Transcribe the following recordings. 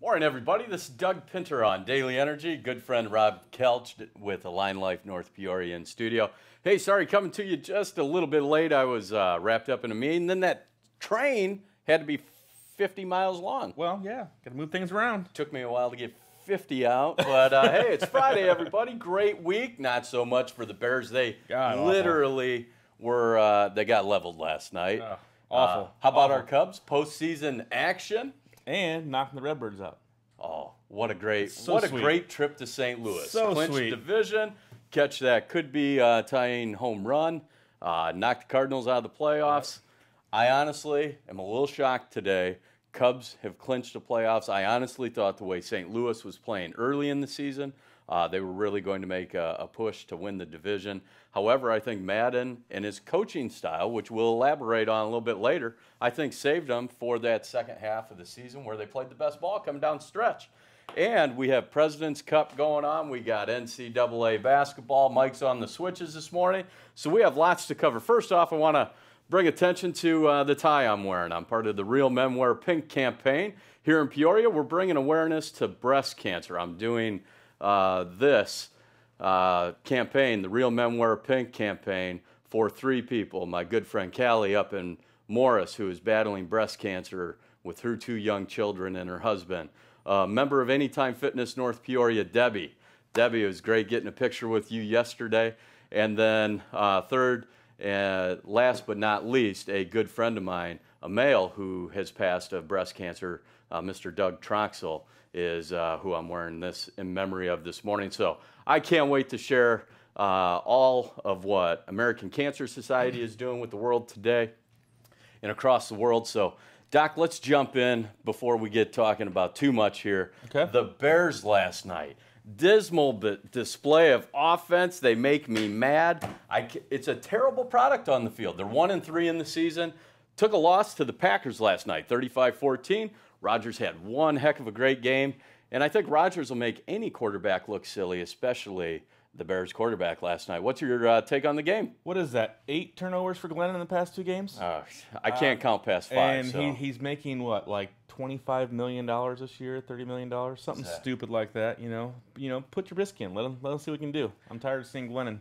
Morning, everybody. This is Doug Pinter on Daily Energy. Good friend Rob Kelch with Align Life North Peoria in studio. Hey, sorry, coming to you just a little bit late. I was wrapped up in a meeting. Then that train had to be 50 miles long. Well, yeah, got to move things around. Took me a while to get 50 out, but hey, it's Friday, everybody. Great week. Not so much for the Bears. They literally were, they got leveled last night. Awful. How about our Cubs? Postseason action. And knocking the Redbirds out. Oh, what a great sweet. great trip to St. Louis. So Clinched sweet. division, catch that could be tying home run, knock the Cardinals out of the playoffs. I honestly am a little shocked today. Cubs have clinched the playoffs. I honestly thought the way St. Louis was playing early in the season, they were really going to make a push to win the division. However, I think Madden and his coaching style, which we'll elaborate on a little bit later, I think saved them for that second half of the season where they played the best ball coming down the stretch. And we have President's Cup going on. We got NCAA basketball. Mike's on the switches this morning. So we have lots to cover. First off, I want to bring attention to the tie I'm wearing. I'm part of the Real Men Wear Pink campaign. Here in Peoria, we're bringing awareness to breast cancer. I'm doing this campaign, the Real Men Wear Pink campaign, for 3 people. My good friend Callie up in Morris, who is battling breast cancer with her 2 young children and her husband. Member of Anytime Fitness North Peoria, Debbie. Debbie, it was great getting a picture with you yesterday. And then third, last but not least, a good friend of mine, a male who has passed of breast cancer, Mr. Doug Troxel, is who I'm wearing this in memory of this morning. So I can't wait to share all of what American Cancer Society is doing with the world today and across the world. So, Doc, let's jump in before we get talking about too much here. Okay. The Bears last night. Dismal display of offense. They make me mad. It's a terrible product on the field. They're 1-3 in the season. Took a loss to the Packers last night, 35-14. Rodgers had one heck of a great game, and I think Rodgers will make any quarterback look silly, especially the Bears quarterback last night. What's your take on the game? What is that, 8 turnovers for Glennon in the past 2 games? I can't count past 5. And so. he's making, what, like $25 million this year, $30 million? Something stupid like that, you know. Put your risk in. Let him see what he can do. I'm tired of seeing Glennon.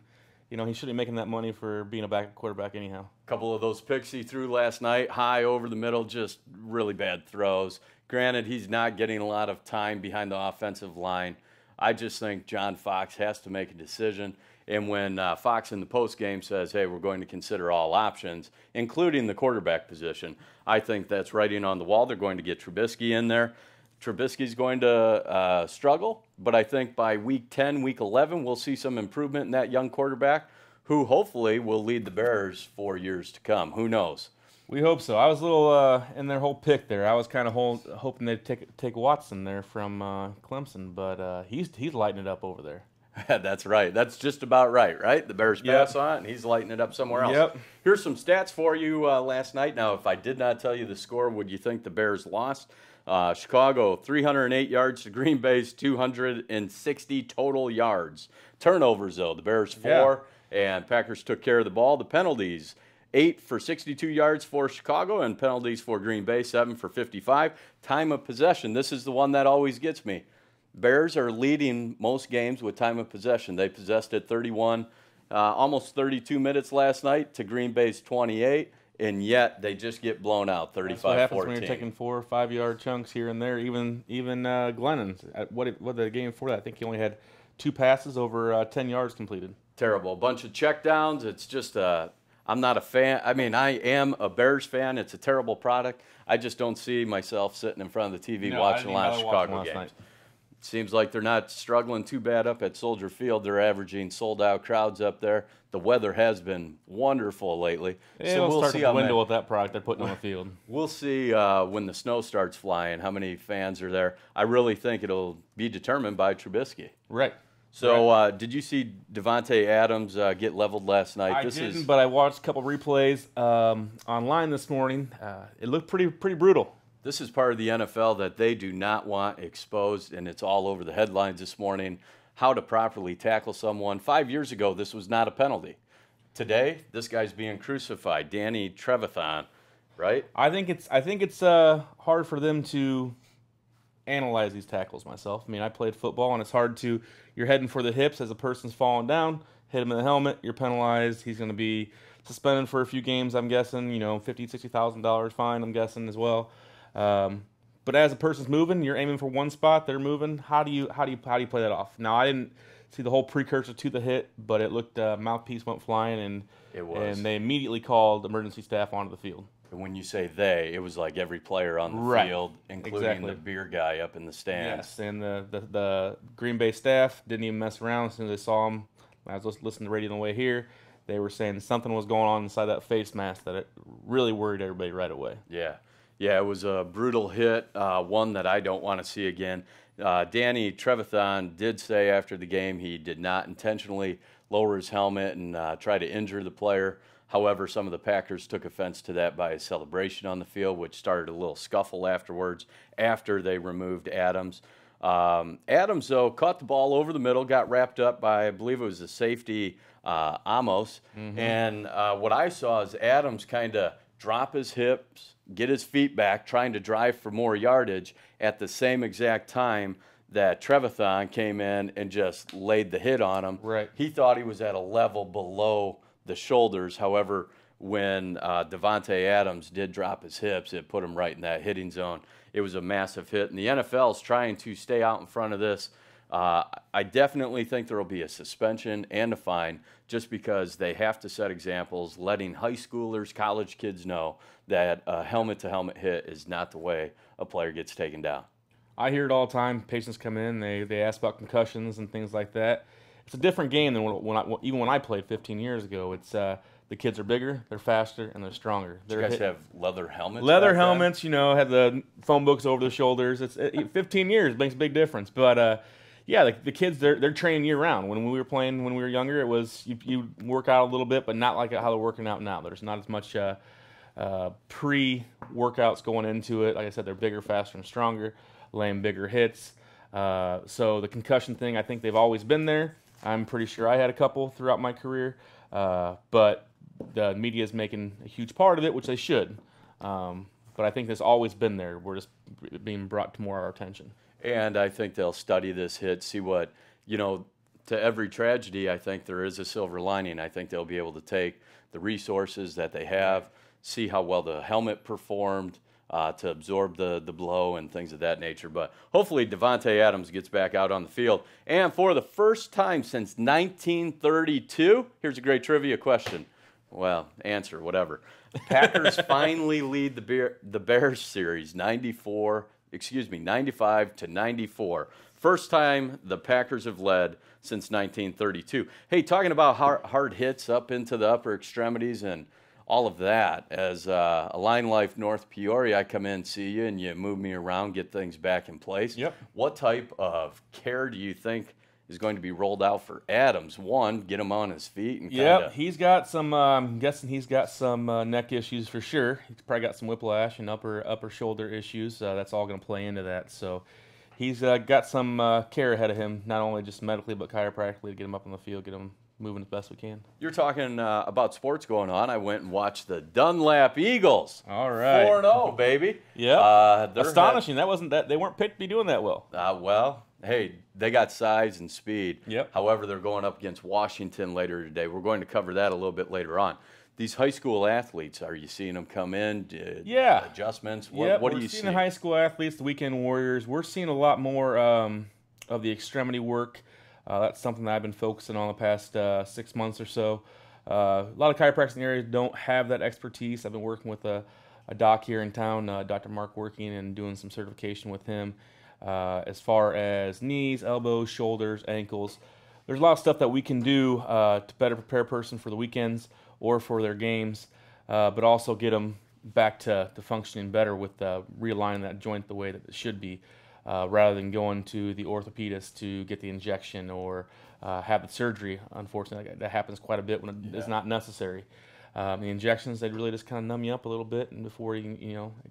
You know, he shouldn't be making that money for being a backup quarterback anyhow. A couple of those picks he threw last night, high over the middle, just really bad throws. Granted, he's not getting a lot of time behind the offensive line. I just think John Fox has to make a decision. And when Fox in the postgame says, hey, we're going to consider all options, including the quarterback position, I think that's writing on the wall. They're going to get Trubisky in there. Trubisky's going to struggle, but I think by week 10, week 11, we'll see some improvement in that young quarterback who hopefully will lead the Bears for years to come. Who knows? We hope so. I was a little in their whole pick there. I was kind of hoping they'd take Watson there from Clemson, but he's lighting it up over there. That's right. That's just about right? The Bears pass on, and he's lighting it up somewhere else. Yep. Here's some stats for you last night. Now, if I did not tell you the score, would you think the Bears lost? Chicago, 308 yards to Green Bay's 260 total yards. Turnovers, though, the Bears 4, and Packers took care of the ball. The penalties, 8 for 62 yards for Chicago, and penalties for Green Bay, 7 for 55. Time of possession, this is the one that always gets me. Bears are leading most games with time of possession. They possessed it 31, almost 32 minutes last night to Green Bay's 28. And yet they just get blown out, 35-14. That's what happens when you're taking 4 or 5 yard chunks here and there. Even Glennon's, what the game before that, I think he only had 2 passes over 10 yards completed. Terrible. A bunch of checkdowns. It's just I'm not a fan. I mean, I am a Bears fan. It's a terrible product. I just don't see myself sitting in front of the TV watching a lot of Chicago games. Seems like they're not struggling too bad up at Soldier Field. They're averaging sold-out crowds up there. The weather has been wonderful lately. Yeah, so we'll see the window with that product they're putting on the field. We'll see when the snow starts flying how many fans are there. I really think it'll be determined by Trubisky. Right. So did you see Devontae Adams get leveled last night? I didn't, but I watched a couple replays online this morning. It looked pretty brutal. This is part of the NFL that they do not want exposed, and it's all over the headlines this morning, how to properly tackle someone. 5 years ago, this was not a penalty. Today, this guy's being crucified, Danny Trevathan, right? I think it's hard for them to analyze these tackles myself. I mean, I played football, and it's hard to, you're heading for the hips as a person's falling down, hit him in the helmet, you're penalized. He's going to be suspended for a few games, I'm guessing, $50,000, $60,000 fine, I'm guessing as well. But as a person's moving, you're aiming for one spot, they're moving. How do you play that off? Now, I didn't see the whole precursor to the hit, but it looked, mouthpiece went flying, and they immediately called emergency staff onto the field. And when you say they, it was like every player on the field, including the beer guy up in the stands. Yes, and the Green Bay staff didn't even mess around as soon as they saw him. I was listening to the radio on the way here. They were saying something was going on inside that face mask that it really worried everybody right away. Yeah, it was a brutal hit, one that I don't want to see again. Danny Trevathan did say after the game he did not intentionally lower his helmet and try to injure the player. However, some of the Packers took offense to that by a celebration on the field, which started a little scuffle afterwards after they removed Adams. Adams, though, caught the ball over the middle, got wrapped up by, I believe it was the safety, Amos. Mm-hmm. And what I saw is Adams kind of drop his hips, get his feet back, trying to drive for more yardage at the same exact time that Trevathan came in and just laid the hit on him. Right. He thought he was at a level below the shoulders. However, when Davante Adams did drop his hips, it put him right in that hitting zone. It was a massive hit, and the NFL is trying to stay out in front of this. I definitely think there will be a suspension and a fine just because they have to set examples, letting high schoolers, college kids know that a helmet-to-helmet hit is not the way a player gets taken down. I hear it all the time. Patients come in, they ask about concussions and things like that. It's a different game than even when I played 15 years ago. It's the kids are bigger, they're faster, and they're stronger. You guys have leather helmets? Leather helmets, have the phone books over the shoulders. 15 years makes a big difference. But yeah, the kids they're training year round. When we were playing when we were younger, it was you work out a little bit, but not like how they're working out now. There's not as much pre-workouts going into it. Like I said, they're bigger, faster, and stronger, laying bigger hits. So the concussion thing, I think they've always been there. I'm pretty sure I had a couple throughout my career, but the media is making a huge part of it, which they should. But I think it's always been there. We're just being brought to more our attention. And I think they'll study this hit, see what, to every tragedy, I think there is a silver lining. I think they'll be able to take the resources that they have, see how well the helmet performed, to absorb the blow and things of that nature. But hopefully Davante Adams gets back out on the field. And for the first time since 1932, here's a great trivia question. Well, answer, whatever. Packers finally lead the Bears series 95-94. First time the Packers have led since 1932. Hey, talking about hard hits up into the upper extremities and all of that, as Align Life North Peoria, I come in, see you, and you move me around, get things back in place. Yep. What type of care do you think is going to be rolled out for Adams? One, get him on his feet. And yep, he's got some, I'm guessing he's got some neck issues for sure. He's probably got some whiplash and upper shoulder issues. That's all going to play into that. So he's got some care ahead of him, not only just medically but chiropractically, to get him up on the field, get him moving as best we can. You're talking about sports going on. I went and watched the Dunlap Eagles. All right. 4-0, baby. Yeah. Astonishing. They weren't picked to be doing that well. Well, hey, they got size and speed. Yep. However, they're going up against Washington later today. We're going to cover that a little bit later on. These high school athletes, are you seeing them come in? Yeah. Adjustments? What are you seeing? seeing? The high school athletes, the weekend warriors. We're seeing a lot more of the extremity work. That's something that I've been focusing on the past 6 months or so. A lot of chiropractors in the area don't have that expertise. I've been working with a doc here in town, Dr. Mark Working, and doing some certification with him as far as knees, elbows, shoulders, ankles. There's a lot of stuff that we can do to better prepare a person for the weekends or for their games, but also get them back to functioning better with realigning that joint the way that it should be. Rather than going to the orthopedist to get the injection or have the surgery. Unfortunately, that happens quite a bit when it is not necessary. The injections, they really just kind of numb you up a little bit, and before it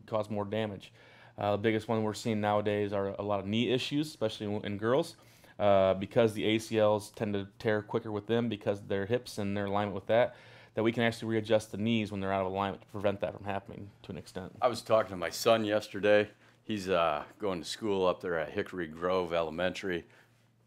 cause more damage. The biggest one we're seeing nowadays are a lot of knee issues, especially in girls, because the ACLs tend to tear quicker with them because of their hips and their alignment with that we can actually readjust the knees when they're out of alignment to prevent that from happening to an extent. I was talking to my son yesterday. He's going to school up there at Hickory Grove Elementary.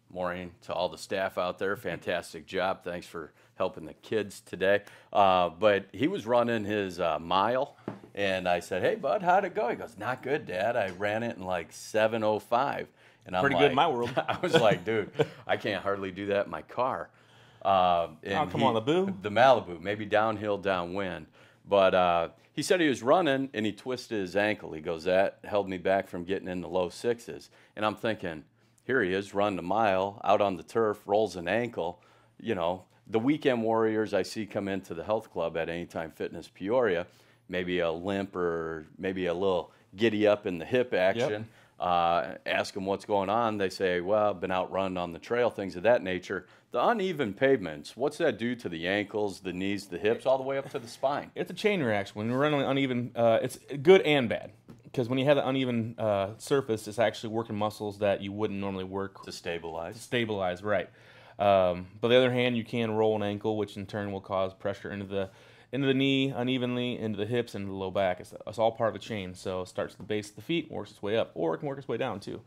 Morning to all the staff out there. Fantastic job. Thanks for helping the kids today. But he was running his mile, and I said, "Hey, bud, how'd it go?" He goes, "Not good, Dad. I ran it in like 7:05." And I'm Pretty like, good in my world. I was like, dude, I can't hardly do that in my car. And come on, the Boo. The Malibu, maybe downhill, downwind. But he said he was running, and he twisted his ankle. He goes, that held me back from getting in the low sixes. And I'm thinking, here he is, running a mile out on the turf, rolls an ankle. You know, the weekend warriors I see come into the health club at Anytime Fitness Peoria, maybe a limp or maybe a little giddy up in the hip action. Ask them what's going on. They say, well, I've been out running on the trail, things of that nature. The uneven pavements, what's that do to the ankles, the knees, the hips, all the way up to the spine? It's a chain reaction. When you're running uneven, it's good and bad. Because when you have the uneven surface, it's actually working muscles that you wouldn't normally work. To stabilize. To stabilize, right. But on the other hand, you can roll an ankle, which in turn will cause pressure into the knee unevenly, into the hips, and the low back. It's all part of the chain. So it starts at the base of the feet, works its way up, or it can work its way down too,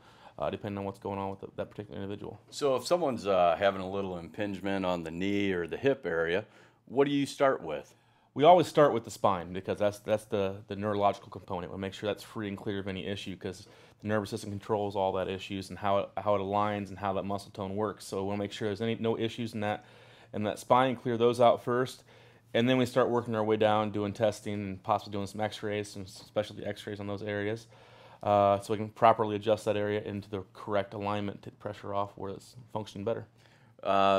depending on what's going on with that particular individual. So if someone's having a little impingement on the knee or the hip area, what do you start with? We always start with the spine because that's the neurological component. We'll make sure that's free and clear of any issue because the nervous system controls all that issues and how it aligns and how that muscle tone works. So we'll make sure there's no issues in that spine, clear those out first, and then we start working our way down, doing testing and possibly doing some X-rays, some specialty X-rays on those areas, so we can properly adjust that area into the correct alignment, take pressure off where it's functioning better.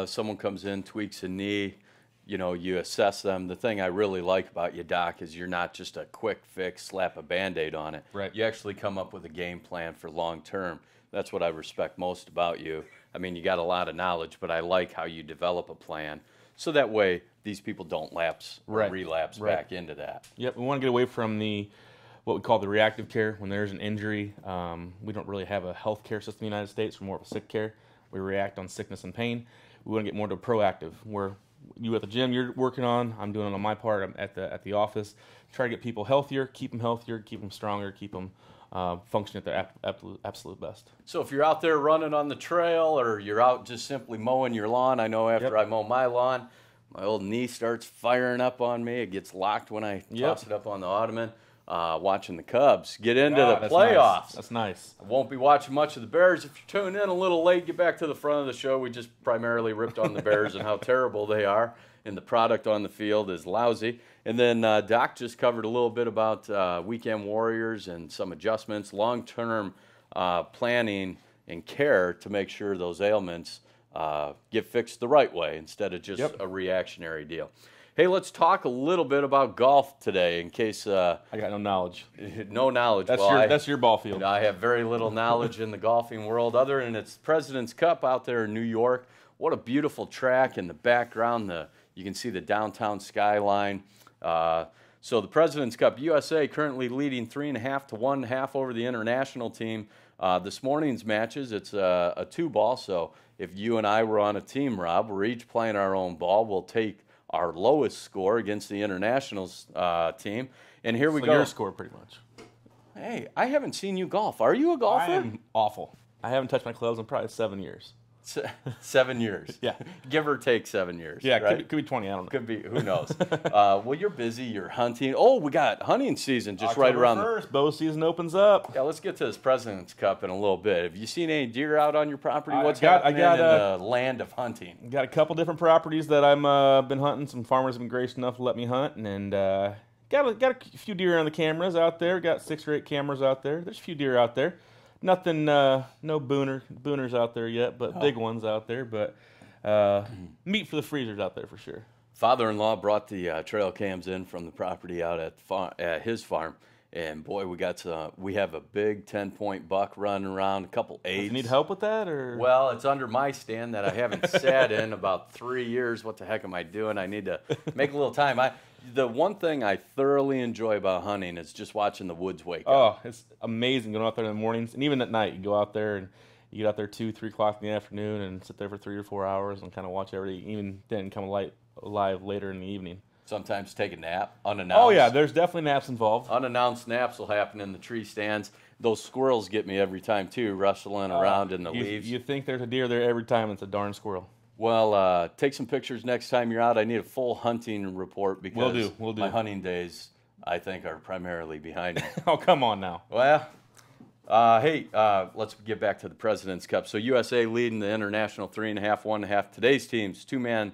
Someone comes in, tweaks a knee. You know, you assess them. The thing I really like about you, Doc, is you're not just a quick fix, slap a Band-Aid on it. Right. You actually come up with a game plan for long term. That's what I respect most about you. I mean, you got a lot of knowledge, but I like how you develop a plan so that way these people don't lapse or relapse back into that. Yep, we want to get away from what we call the reactive care. When there's an injury, we don't really have a health care system in the United States. We're more of a sick care. We react on sickness and pain. We want to get more to proactive, where you at the gym you're working on, I'm doing it on my part. I'm at the office. Try to get people healthier, keep them stronger, keep them functioning at their absolute best. So if you're out there running on the trail or you're out just simply mowing your lawn, I know after I mow my lawn, my old knee starts firing up on me. It gets locked when I toss it up on the ottoman. Watching the Cubs get into the playoffs. That's nice. I won't be watching much of the Bears. If you're tuning in a little late, get back to the front of the show. We just primarily ripped on the Bears and how terrible they are, and the product on the field is lousy. And then Doc just covered a little bit about weekend warriors and some adjustments, long-term planning and care to make sure those ailments get fixed the right way instead of just a reactionary deal. Hey, let's talk a little bit about golf today in case... I got no knowledge. No knowledge. That's your ball field. I have very little knowledge in the golfing world other than it's President's Cup out there in New York. What a beautiful track in the background. You can see the downtown skyline. So the President's Cup, USA currently leading 3.5 to 1.5 over the international team. This morning's matches, it's a 2-ball. So if you and I were on a team, Rob, we're each playing our own ball. We'll take our lowest score against the internationals team. And here we go. Your score, pretty much. Hey, I haven't seen you golf. Are you a golfer? I am awful. I haven't touched my clubs in probably 7 years. 7 years. Yeah. Give or take 7 years. Yeah, right? could be 20. I don't know. Could be. Who knows? Well, you're busy. You're hunting. Oh, we got hunting season just October right around. 1st, bow season opens up. Yeah, let's get to this President's Cup in a little bit. Have you seen any deer out on your property? What's I happening got in the land of hunting? Got a couple different properties that I'm been hunting. Some farmers have been gracious enough to let me hunt, and got a few deer on the cameras out there. Got 6 or 8 cameras out there. There's a few deer out there. Nothing, no booners out there yet, but big ones out there. But meat for the freezers out there for sure. Father-in-law brought the trail cams in from the property out at his farm, and boy, we have a big 10-point buck running around, a couple 8s. You need help with that, or? Well, it's under my stand that I haven't sat in about 3 years. What the heck am I doing? I need to make a little time. The one thing I thoroughly enjoy about hunting is just watching the woods wake up. Oh, it's amazing going out there in the mornings, and even at night. You go out there and you get out there 2, 3 o'clock in the afternoon and sit there for 3 or 4 hours and kind of watch everything. Even then, come alive later in the evening. Sometimes take a nap, unannounced. Oh, yeah, there's definitely naps involved. Unannounced naps will happen in the tree stands. Those squirrels get me every time, too, rustling around in the leaves. You think there's a deer there every time, it's a darn squirrel. Well, take some pictures next time you're out. I need a full hunting report because We'll do. my hunting days, I think, are primarily behind me. Oh, come on now. Well, hey, let's get back to the President's Cup. So USA leading the international 3.5, 1.5. Today's teams, two-man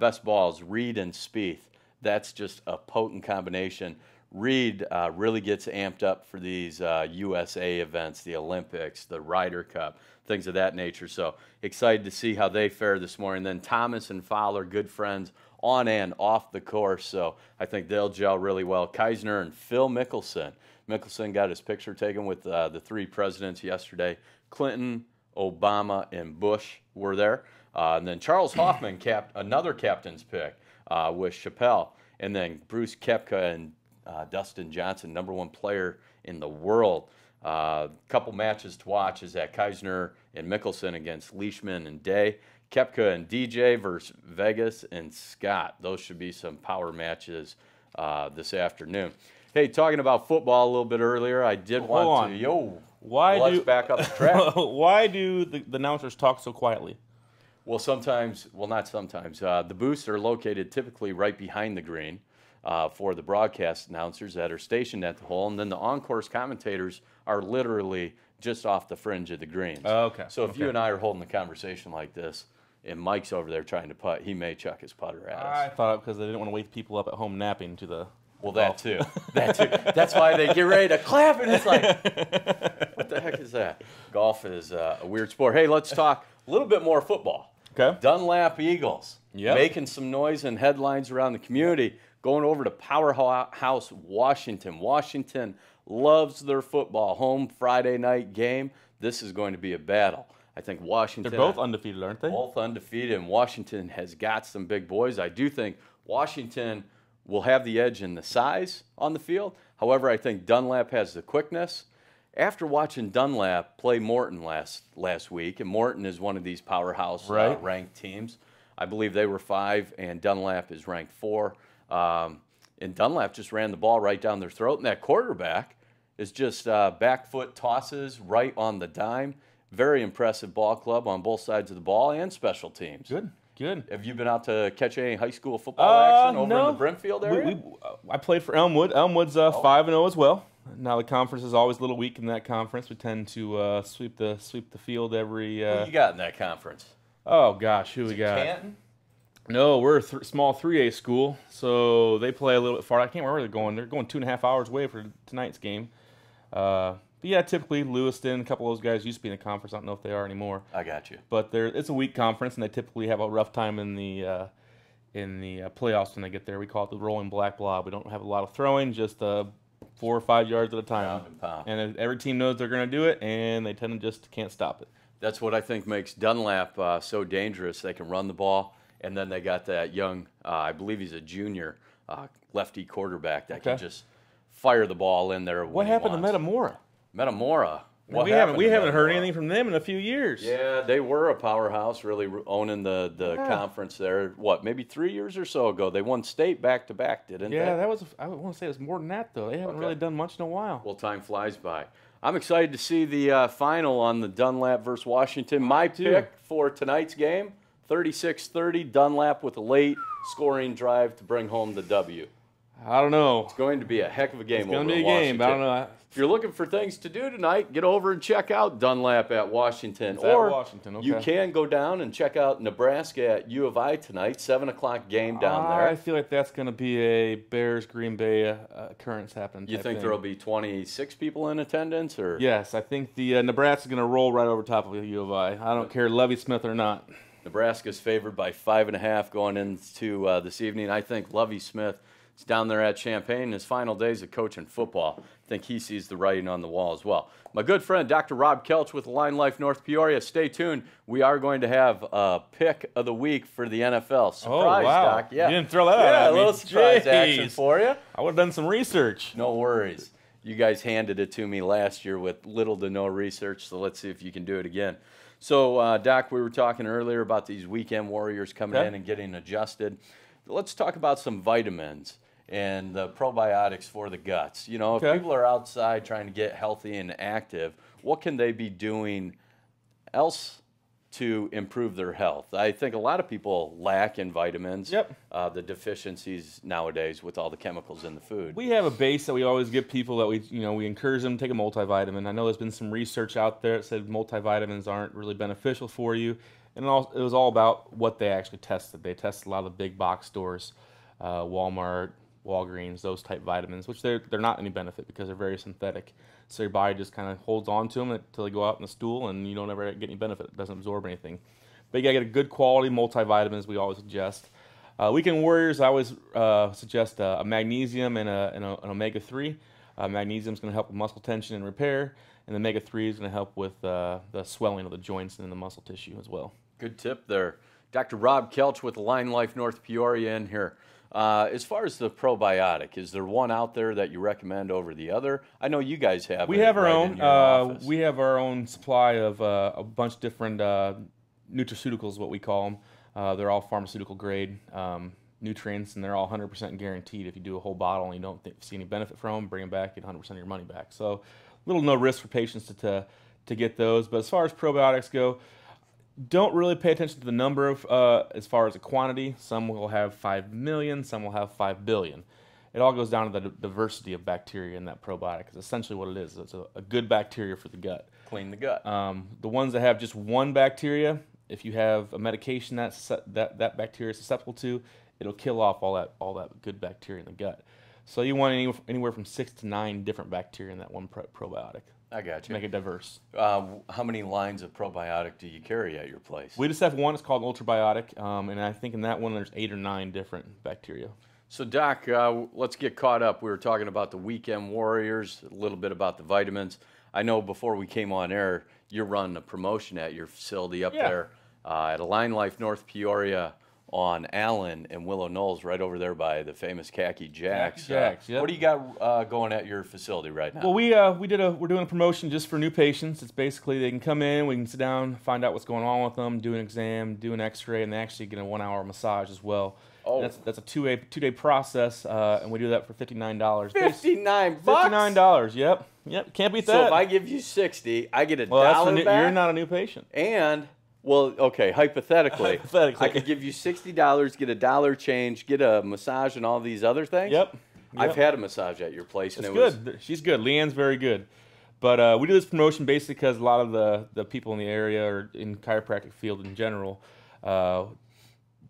best balls, Reed and Spieth. That's just a potent combination. Reed really gets amped up for these USA events, the Olympics, the Ryder Cup, things of that nature. So excited to see how they fare this morning. Then Thomas and Fowler, good friends on and off the course. So I think they'll gel really well. Keisner and Phil Mickelson. Mickelson got his picture taken with the three presidents yesterday. Clinton, Obama, and Bush were there. And then Charles Hoffman capped another captain's pick with Chappelle. And then Bruce Koepka and Dustin Johnson, #1 player in the world. Couple matches to watch is that Keisner and Mickelson against Leishman and Day. Koepka and DJ versus Vegas and Scott. Those should be some power matches this afternoon. Hey, talking about football a little bit earlier, I did want to. Let's back up the track. Why do the announcers talk so quietly? Well, not sometimes. The booths are located typically right behind the green for the broadcast announcers that are stationed at the hole, and then the on-course commentators are literally just off the fringe of the greens. Okay. So if you and I are holding a conversation like this, and Mike's over there trying to putt, he may chuck his putter at us. I thought because they didn't want to wake people up at home napping to the. Well, that too. That's why they get ready to clap, and it's like, what the heck is that? Golf is a weird sport. Hey, let's talk a little bit more football. Okay. Dunlap Eagles, Yep. making some noise and headlines around the community, going over to Powerhouse, Washington. Washington loves their football. Home Friday night game. This is going to be a battle. I think Washington. They're both undefeated, aren't they? Both undefeated, and Washington has got some big boys. I do think Washington will have the edge in the size on the field. However, I think Dunlap has the quickness. After watching Dunlap play Morton last week, and Morton is one of these powerhouse ranked teams. I believe they were 5, and Dunlap is ranked 4. And Dunlap just ran the ball right down their throat, and that quarterback is just back foot tosses right on the dime. Very impressive ball club on both sides of the ball and special teams. Good. Have you been out to catch any high school football action over in the Brimfield area? I played for Elmwood. Elmwood's 5-0 as well. Now the conference is always a little weak in that conference. We tend to sweep the field every. Who you got in that conference? Oh gosh, who we got? Canton? No, we're a small 3A school, so they play a little bit far. I can't remember where they're going. They're going 2.5 hours away for tonight's game. But yeah, typically Lewiston, a couple of those guys used to be in the conference. I don't know if they are anymore. I got you. But it's a weak conference, and they typically have a rough time in the playoffs when they get there. We call it the rolling black blob. We don't have a lot of throwing, just 4 or 5 yards at a time. And every team knows they're going to do it, and they tend to just can't stop it. That's what I think makes Dunlap so dangerous. They can run the ball, and then they got that young, I believe he's a junior, lefty quarterback that can just fire the ball in there. What happened to Metamora? Metamora. We haven't heard anything from them in a few years. Yeah, they were a powerhouse, really owning the conference there. What, maybe 3 years or so ago? They won state back-to-back, didn't they? Yeah, I want to say it was more than that, though. They haven't really done much in a while. Well, time flies by. I'm excited to see the final on the Dunlap versus Washington. My pick for tonight's game, 36-30, Dunlap with a late scoring drive to bring home the W. I don't know. It's going to be a heck of a game. It's going to be a game, but I don't know. If you're looking for things to do tonight, get over and check out Dunlap at Washington. You can go down and check out Nebraska at U of I tonight, 7 o'clock game down there. I feel like that's going to be a Bears-Green Bay occurrence happening. You think there will be 26 people in attendance? Or? Yes, I think the Nebraska's going to roll right over top of the U of I. I don't care Lovie Smith or not. Nebraska's favored by 5.5 going into this evening. I think Lovie Smith is down there at Champaign in his final days of coaching football. I think he sees the writing on the wall as well. My good friend, Dr. Rob Kelch with Line Life North Peoria. Stay tuned. We are going to have a pick of the week for the NFL. Surprise, Doc. Yeah. You didn't throw that out at me. A little surprise action for you. I would have done some research. No worries. You guys handed it to me last year with little to no research, so let's see if you can do it again. So, Doc, we were talking earlier about these weekend warriors coming in and getting adjusted. let's talk about some vitamins and the probiotics for the guts. You know, if Okay. people are outside trying to get healthy and active, what can they be doing else to improve their health? I think a lot of people lack in vitamins. Yep. The deficiencies nowadays with all the chemicals in the food. We have a base that we always give people that we encourage them to take a multivitamin. I know there's been some research out there that said multivitamins aren't really beneficial for you, and it was all about what they actually tested. They tested a lot of the big box stores, Walmart, Walgreens, those type vitamins, which they're not any benefit because they're very synthetic. So your body just kind of holds on to them until they go out in the stool, and you don't ever get any benefit. It doesn't absorb anything. But you gotta get a good quality multivitamins. We always suggest. Weekend Warriors, I always suggest a magnesium and an omega-3. Magnesium is going to help with muscle tension and repair, and the omega-3 is going to help with the swelling of the joints and the muscle tissue as well. Good tip there. Dr. Rob Kelch with Line Life North Peoria in here. As far as the probiotic, is there one out there that you recommend over the other? I know you guys have. We have our right own. in your office. We have our own supply of a bunch of different nutraceuticals, what we call them. They're all pharmaceutical grade nutrients, and they're all 100% guaranteed. If you do a whole bottle and you don't see any benefit from them, bring them back, get 100% of your money back. So, little no risk for patients to get those. But as far as probiotics go, don't really pay attention to the number of as far as the quantity. Some will have 5 million, some will have 5 billion. It all goes down to the diversity of bacteria in that probiotic. It's essentially what it is. It's a good bacteria for the gut. Clean the gut. The ones that have just one bacteria, if you have a medication that bacteria is susceptible to, it'll kill off all that good bacteria in the gut. So you want anywhere from 6 to 9 different bacteria in that one probiotic. I got you. Make it diverse. How many lines of probiotic do you carry at your place? We just have one. It's called Ultrabiotic, and I think in that one there's 8 or 9 different bacteria. So, Doc, let's get caught up. We were talking about the Weekend Warriors, a little bit about the vitamins. I know before we came on air, you're running a promotion at your facility up there at Line Life North Peoria on Allen and Willow Knolls, right over there by the famous Khaki Jacks. Yep. What do you got going at your facility right now? Well, we're doing a promotion just for new patients. It's basically they can come in, we can sit down, find out what's going on with them, do an exam, do an X-ray, and they actually get a 1-hour massage as well. Oh, that's a two-day process, and we do that for $59. $59. $59. Yep. Can't beat that. So if I give you 60, I get a well, dollar back. You're not a new patient. And well, okay, hypothetically, I could give you $60, get a dollar change, get a massage, and all these other things. Yep. I've had a massage at your place, and it's it was good. She's good. Leanne's very good. But we do this promotion basically because a lot of the people in the area or in chiropractic field in general,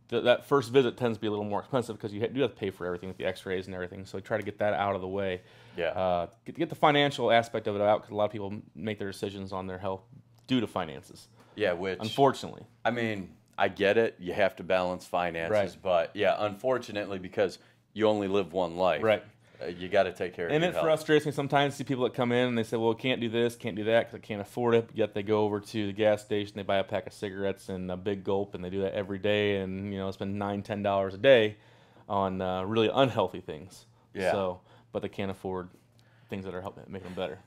that first visit tends to be a little more expensive because you do have to pay for everything with the X-rays and everything. So we try to get that out of the way. Yeah. Get the financial aspect of it out because a lot of people make their decisions on their health due to finances. Yeah, which unfortunately. I mean, I get it. You have to balance finances, right. But yeah, unfortunately, because you only live one life, right? You got to take care of your health. And it frustrates me sometimes to see people that come in and they say, "Well, can't do this, can't do that because I can't afford it." Yet they go over to the gas station, they buy a pack of cigarettes and a big gulp, and they do that every day, and spend $9-10 a day on really unhealthy things. Yeah. So, but they can't afford things that are making them better.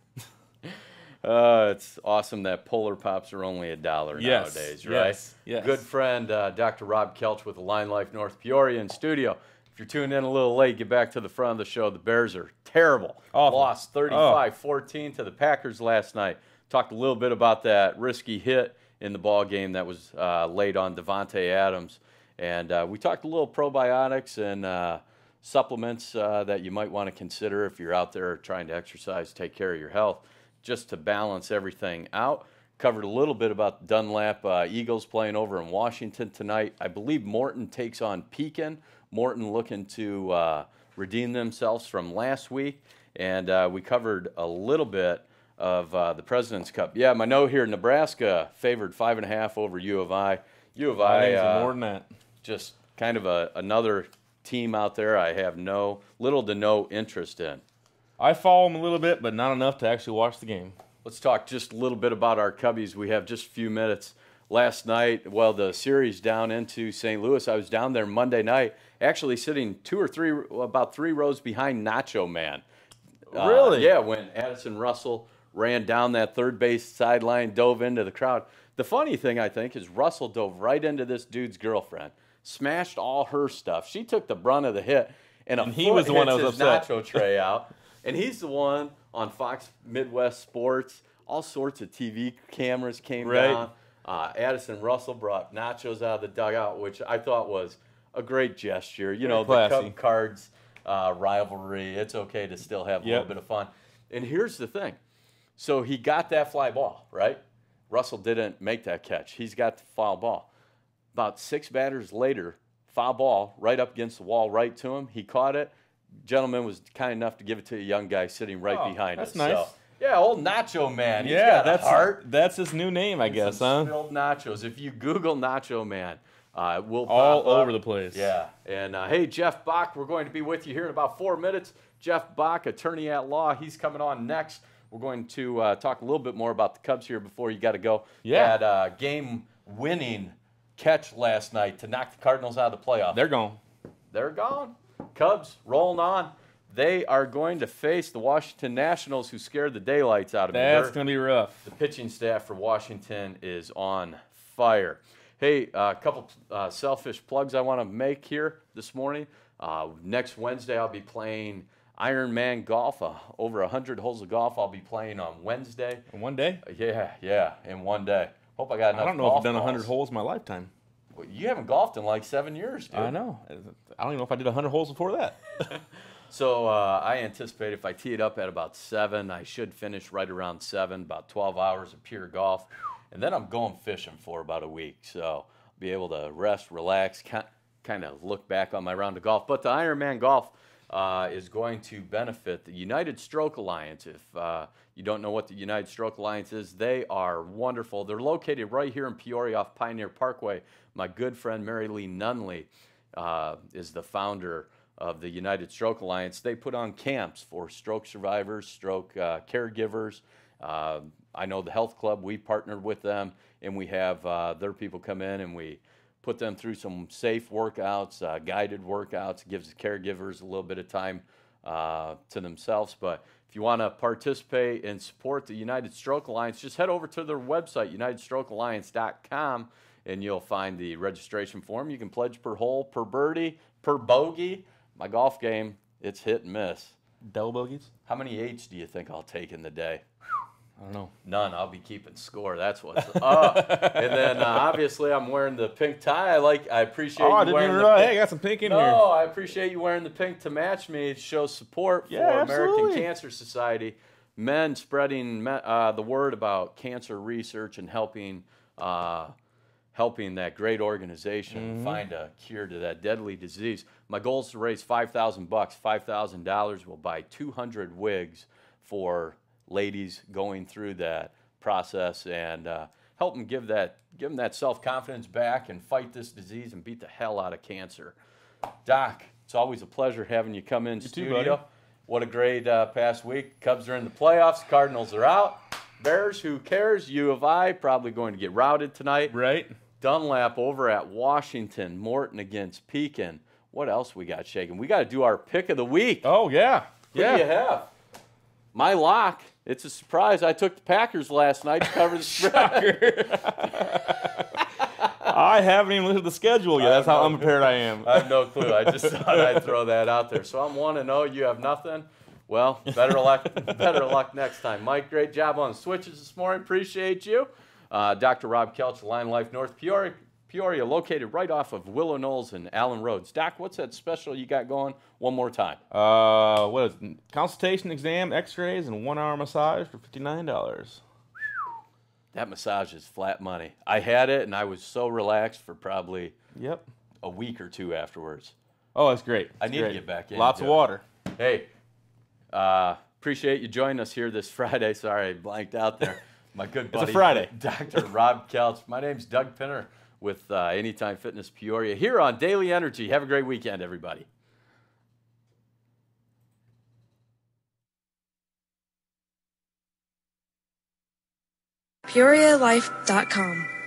It's awesome that Polar Pops are only $1 nowadays, right? Yes. Good friend, Dr. Rob Kelch with the Line Life North Peoria in studio. If you're tuning in a little late, get back to the front of the show. The Bears are terrible. Awful. Lost 35-14 to the Packers last night. Talked a little bit about that risky hit in the ball game that was laid on Devontae Adams. And we talked a little probiotics and supplements that you might want to consider if you're out there trying to exercise, take care of your health, just to balance everything out. Covered a little bit about Dunlap Eagles playing over in Washington tonight. I believe Morton takes on Pekin. Morton looking to redeem themselves from last week. And we covered a little bit of the President's Cup. Yeah, my note here, Nebraska favored 5.5 over U of I. U of I, more than that. Just kind of another team out there I have little to no interest in. I follow them a little bit, but not enough to actually watch the game. Let's talk just a little bit about our Cubbies. We have just a few minutes. Last night, the series down into St. Louis, I was down there Monday night, actually sitting about 3 rows behind Nacho Man. Really? Yeah, when Addison Russell ran down that third base sideline, dove into the crowd. The funny thing, I think, is Russell dove right into this dude's girlfriend. smashed all her stuff. She took the brunt of the hit, and he was the one that was upset. Nacho tray out, and he's the one on Fox Midwest Sports. All sorts of TV cameras came down. Addison Russell brought nachos out of the dugout, which I thought was a great gesture. You know, the Cub Cards rivalry. It's okay to still have a little bit of fun. And here's the thing. So he got that fly ball, right? Russell didn't make that catch. He's got the foul ball. About 6 batters later, foul ball right up against the wall, right to him. He caught it. Gentleman was kind enough to give it to a young guy sitting right behind us. That's nice. So, yeah, old Nacho Man. He's got a heart. That's his new name, I guess, huh? Spilled nachos. If you Google Nacho Man, it will pop all up. over the place. Yeah. And, hey, Jeff Bach, we're going to be with you here in about 4 minutes. Jeff Bach, attorney at law, he's coming on next. We're going to talk a little bit more about the Cubs here before you got to go. Yeah. Had game-winning catch last night to knock the Cardinals out of the playoffs. They're gone. They're gone. Cubs rolling on. They are going to face the Washington Nationals, who scared the daylights out of me. That's going to be rough. The pitching staff for Washington is on fire. Hey, a couple selfish plugs I want to make here this morning. Next Wednesday, I'll be playing Ironman golf. Over 100 holes of golf I'll be playing on Wednesday. In one day? Yeah, in one day. Hope I got enough golf. I don't know if I've done 100 holes in my lifetime. Well, you haven't golfed in like 7 years, dude. I know. I don't even know if I did 100 holes before that. So I anticipate if I tee it up at about 7, I should finish right around 7, about 12 hours of pure golf. And then I'm going fishing for about a week. So I'll be able to rest, relax, kind of look back on my round of golf. But the Ironman golf is going to benefit the United Stroke Alliance. If you don't know what the United Stroke Alliance is, they are wonderful. They're located right here in Peoria off Pioneer Parkway. My good friend Mary Lee Nunley is the founder of the United Stroke Alliance. They put on camps for stroke survivors, stroke caregivers. I know the health club, we partnered with them, and we have their people come in and we put them through some safe workouts, guided workouts. It gives the caregivers a little bit of time to themselves. But if you want to participate and support the United Stroke Alliance, just head over to their website, unitedstrokealliance.com, and you'll find the registration form. You can pledge per hole, per birdie, per bogey. My golf game, it's hit and miss. Double bogeys? How many 8s do you think I'll take in the day? I don't know. None. I'll be keeping score. That's what's up. And then obviously I'm wearing the pink tie. I appreciate you wearing the pink. Hey, I got some pink in here. No, I appreciate you wearing the pink to match me. It shows support for American Cancer Society. Men spreading the word about cancer research and helping that great organization find a cure to that deadly disease. My goal is to raise $5,000. $5,000 will buy 200 wigs for ladies going through that process and help them give them that self-confidence back and fight this disease and beat the hell out of cancer. Doc, it's always a pleasure having you come in studio. Too, buddy. What a great past week. Cubs are in the playoffs. Cardinals are out. Bears, who cares? U of I probably going to get routed tonight. Right. Dunlap over at Washington. Morton against Pekin. What else we got shaking? We got to do our pick of the week. Oh, yeah. Who do you have? My lock. It's a surprise. I took the Packers last night to cover the spread. I haven't even looked at the schedule yet. That's how unprepared I am. I have no clue. I just thought I'd throw that out there. So I'm 1-0. You have nothing. Well, better luck next time. Mike, great job on the switches this morning. Appreciate you. Dr. Rob Kelch, Line Life North Peoria, located right off of Willow Knolls and Allen Roads. Doc, what's that special you got going? One more time. What is it? Consultation, exam, x-rays, and 1-hour massage for $59. That massage is flat money. I had it, and I was so relaxed for probably a week or two afterwards. Oh, that's great. I need to get back in. Lots of water. Hey, appreciate you joining us here this Friday. Sorry, I blanked out there. My good buddy, it's a Friday. Dr. Rob Kelch. My name's Doug Pinter with Anytime Fitness Peoria here on Daily Energy. Have a great weekend, everybody. PeoriaLife.com